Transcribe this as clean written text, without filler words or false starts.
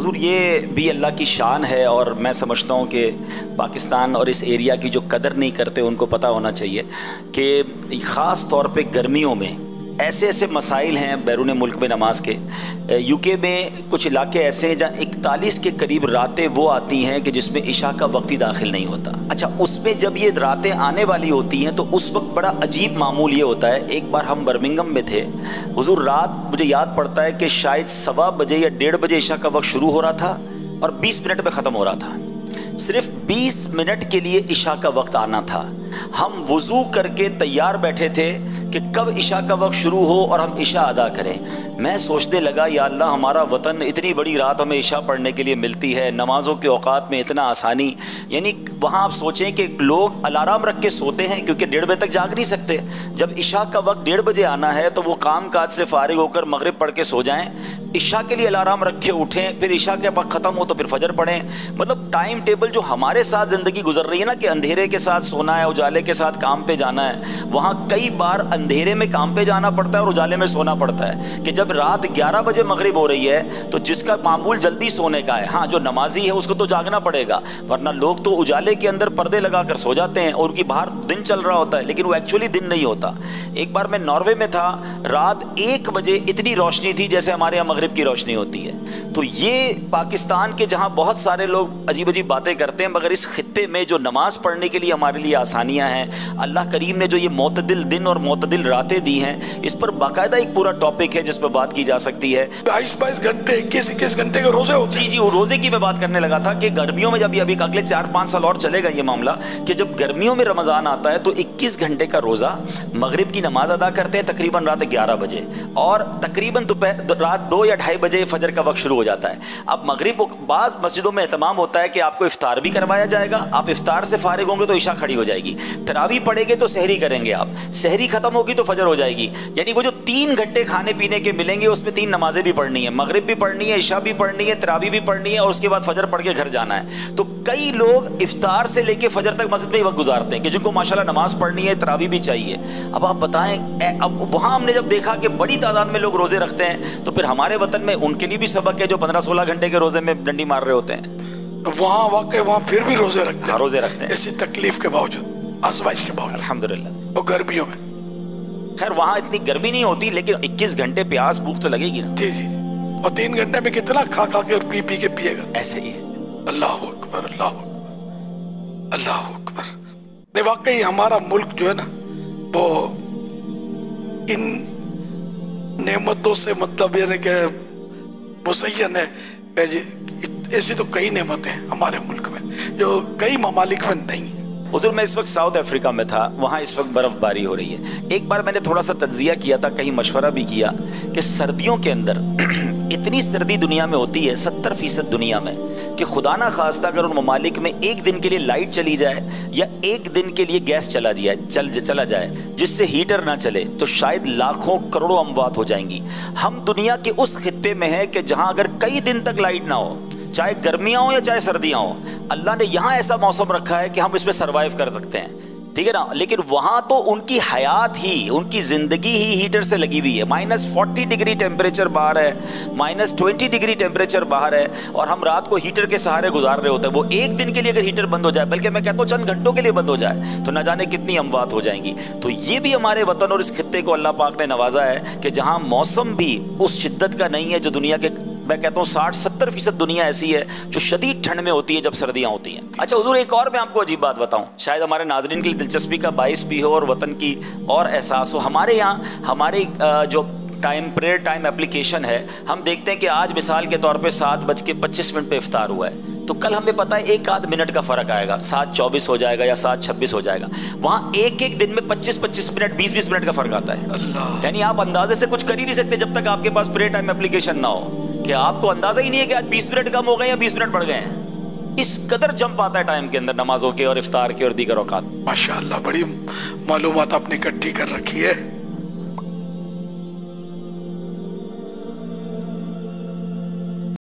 حضور یہ بھی اللہ کی شان ہے، اور میں سمجھتا ہوں کہ پاکستان اور اس ایریا کی جو قدر نہیں کرتے ان کو پتہ ہونا چاہیے کہ خاص طور پہ گرمیوں میں ایسے ایسے مسائل ہیں بیرون ملک میں نماز کے۔ یو کے میں کچھ علاقے ایسے ہیں جہاں 41 کے قریب راتیں وہ آتی ہیں کہ جس میں عشاء کا وقت ہی داخل نہیں ہوتا۔ اچھا، اس میں جب یہ راتیں آنے والی ہوتی ہیں تو اس وقت بڑا عجیب معمول یہ ہوتا ہے۔ ایک بار ہم برمنگم میں تھے حضور، رات مجھے یاد پڑتا ہے کہ شاید 1:15 بجے یا 1:30 بجے عشاء کا وقت شروع ہو رہا تھا اور 20 منٹ میں ختم ہو رہا تھا۔ صرف 20 منٹ کے لیے عشاء کا وقت آنا تھا۔ ہم وضو کر کے تیار بیٹھے تھے کہ کب عشاء کا وقت شروع ہو اور ہم عشاء ادا کریں۔ میں سوچنے لگا یا اللہ، ہمارا وطن اتنی بڑی رات ہمیں عشاء پڑھنے کے لیے ملتی ہے، نمازوں کے اوقات میں اتنا آسانی، یعنی وہاں آپ سوچیں کہ لوگ الارم رکھ کے سوتے ہیں کیونکہ 1:30 بجے تک جاگ نہیں سکتے۔ جب عشاء کا وقت 1:30 بجے آنا ہے تو وہ کام کاج سے فارغ ہو کر مغرب پڑھ کے سو جائیں، عشاء کے لیے الارم رکھے اٹھیں، پھر عشاء کے وقت ختم ہو تو پھر فجر پڑھیں۔ مطلب ٹائم ٹیبل جو ہمارے ساتھ زندگی گزر رہی ہے نا کہ اندھیرے کے ساتھ سونا ہے، اجالے کے ساتھ کام پہ جانا ہے، وہاں کئی بار اندھیرے میں کام پہ جانا پڑتا ہے اور اجالے میں سونا پڑتا ہے کہ جب رات 11 بجے مغرب ہو رہی ہے تو جس کا معمول جلدی سونے کا ہے، ہاں جو نمازی ہے اس کو تو جاگنا پڑے گا، ورنہ لوگ تو اجالے کے اندر پردے لگا کر سو جاتے ہیں اور ان کی باہر دن چل رہا ہوتا ہے، لیکن وہ ایکچولی دن نہیں ہوتا۔ ایک بار میں ناروے میں تھا، رات 1 بجے اتنی روشنی تھی جیسے ہمارے یہاں مغرب کی روشنی ہوتی ہے۔ تو یہ پاکستان کے جہاں بہت سارے لوگ عجیب عجیب باتیں کرتے ہیں، مگر اس خطے میں جو نماز پڑھنے کے لیے ہمارے لیے آسانیاں ہیں، اللہ کریم نے جو یہ معتدل دن اور معتدل راتیں دی ہیں، اس پر باقاعدہ ایک پورا ٹاپک ہے جس پہ بات کی جا سکتی ہے۔ 22 گھنٹے 21 گھنٹے کے روزے ہوتے ہیں۔ جی وہ روزے کی میں بات کرنے لگا تھا کہ گرمیوں میں جب ابھی اگلے 4-5 سال اور چلے گا یہ معاملہ کہ جب گرمیوں میں رمضان آتا ہے تو 21 گھنٹے کا روزہ، مغرب کی نماز ادا کرتے ہیں تقریباً رات 11 بجے اور تقریباً رات 2 یا 2:30 بجے فجر کا وقت شروع ہو جاتا ہے۔ اب مغرب بعض مسجدوں میں اہتمام ہوتا ہے کہ آپ کو افطار بھی کروایا جائے گا، آپ افطار سے فارغ ہوں گے تو عشاء کھڑی ہو جائے گی، تراویح پڑھیں گے تو سحری کریں گے، آپ سحری ختم ہوگی تو فجر ہو جائے گی، یعنی وہ جو 3 گھنٹے کھانے پینے کے ملیں گے اس میں 3 نمازیں بھی پڑھنی ہیں، مغرب بھی پڑھنی ہے، عشاء بھی پڑھنی ہے، تراویح بھی پڑھنی ہے اور اس کے بعد فجر پڑھ کے گھر جانا ہے۔ تو کئی لوگ افطار سے لے کے فجر تک مسجد میں ہی وقت گزارتے ہیں کہ جن کو ماشاءاللہ نماز پڑھنی ہے، تراویح بھی چاہیے۔ اب آپ بتائیں، اب وہاں ہم نے جب دیکھا کہ بڑی تعداد میں لوگ روزے رکھتے ہیں تو پھر ہمارے وطن میں ان کے لیے بھی سبق ہے جو 15-16 گھنٹے کے روزے میں ڈنڈی مار رہے ہوتے ہیں۔ وہاں واقع وہاں پھر بھی روزے رکھتے ہیں، روزے رکھتے ہیں ایسی تکلیف کے باوجود، آزمائش کے باوجود، الحمدللہ۔ اور گرمیوں میں خیر وہاں اتنی گرمی نہیں ہوتی لیکن 21 گھنٹے پیاس بھوک تو لگے گی نا۔ جی جی، اور 3 گھنٹے میں کتنا کھا کھا کے اور پی پی کے پیے گا۔ ایسے ہی ہے۔ اللہ اکبر، اللہ اکبر، اللہ اکبر۔ نہیں واقعی ہمارا ملک جو ہے نا وہ ان نعمتوں سے مطلب یہ کہ مزین ہے، ایسی تو کئی نعمتیں ہیں ہمارے ملک میں جو کئی ممالک میں نہیں ہیں۔ حضور میں اس وقت ساؤتھ افریقہ میں تھا، وہاں اس وقت برف باری ہو رہی ہے۔ ایک بار میں نے تھوڑا سا تجزیہ کیا تھا، کہیں مشورہ بھی کیا کہ سردیوں کے اندر اتنی سردی دنیا میں ہوتی ہے 70% دنیا میں کہ خدا نہ خواستہ اگر ان ممالک میں ایک دن کے لیے لائٹ چلی جائے یا ایک دن کے لیے گیس چلا جائے جس سے ہیٹر نہ چلے تو شاید لاکھوں کروڑوں اموات ہو جائیں گی۔ ہم دنیا کے اس خطے میں ہیں کہ جہاں اگر کئی دن تک لائٹ نہ ہو، چاہے گرمیاں ہوں یا چاہے سردیاں ہوں، اللہ نے یہاں ایسا موسم رکھا ہے کہ ہم اس میں سروائیو کر سکتے ہیں، ٹھیک ہے نا۔ لیکن وہاں تو ان کی حیات ہی، ان کی زندگی ہی ہیٹر سے لگی ہوئی ہے۔ -40 ڈگری ٹیمپریچر باہر ہے، -20 ڈگری ٹیمپریچر باہر ہے اور ہم رات کو ہیٹر کے سہارے گزار رہے ہوتے ہیں۔ وہ ایک دن کے لیے اگر ہیٹر بند ہو جائے، بلکہ میں کہتا ہوں چند گھنٹوں کے لیے بند ہو جائے تو نہ جانے کتنی اموات ہو جائیں گی۔ تو یہ بھی ہمارے وطن اور اس خطے کو اللہ پاک نے نوازا ہے کہ جہاں موسم بھی اس شدت کا نہیں ہے جو دنیا کے، میں کہتا ہوں 60-70% دنیا ایسی ہے جو شدید ٹھنڈ میں ہوتی ہے جب سردیاں ہوتی ہیں۔ اچھا حضور ایک اور میں آپ کو عجیب بات بتاؤں، شاید ہمارے ناظرین کے لیے دلچسپی کا باعث بھی ہو اور وطن کی اور احساس ہو۔ ہمارے یہاں ہماری جو پریئر ٹائم اپلیکیشن ہے، ہم دیکھتے ہیں کہ آج مثال کے طور پہ 7:25 پہ افطار ہوا ہے تو کل ہمیں پتہ ہے 1-8 منٹ کا فرق آئے گا، 7:24 ہو جائے گا یا 7:26 ہو جائے گا۔ وہاں ایک دن میں 25 منٹ 20 منٹ کا فرق آتا ہے۔ یعنی آپ اندازے سے کچھ کر ہی نہیں سکتے جب تک آپ کے پاس پریئر ٹائم اپلیکیشن نہ ہو، کہ آپ کو اندازہ ہی نہیں ہے کہ آج 20 منٹ کم ہو گئے یا 20 منٹ بڑھ گئے ہیں۔ اس قدر جمپ آتا ہے ٹائم کے اندر نمازوں کے اور افطار کے اور دیگر اوقات۔ ماشاءاللہ بڑی معلومات آپ نے اکٹھی کر رکھی ہے۔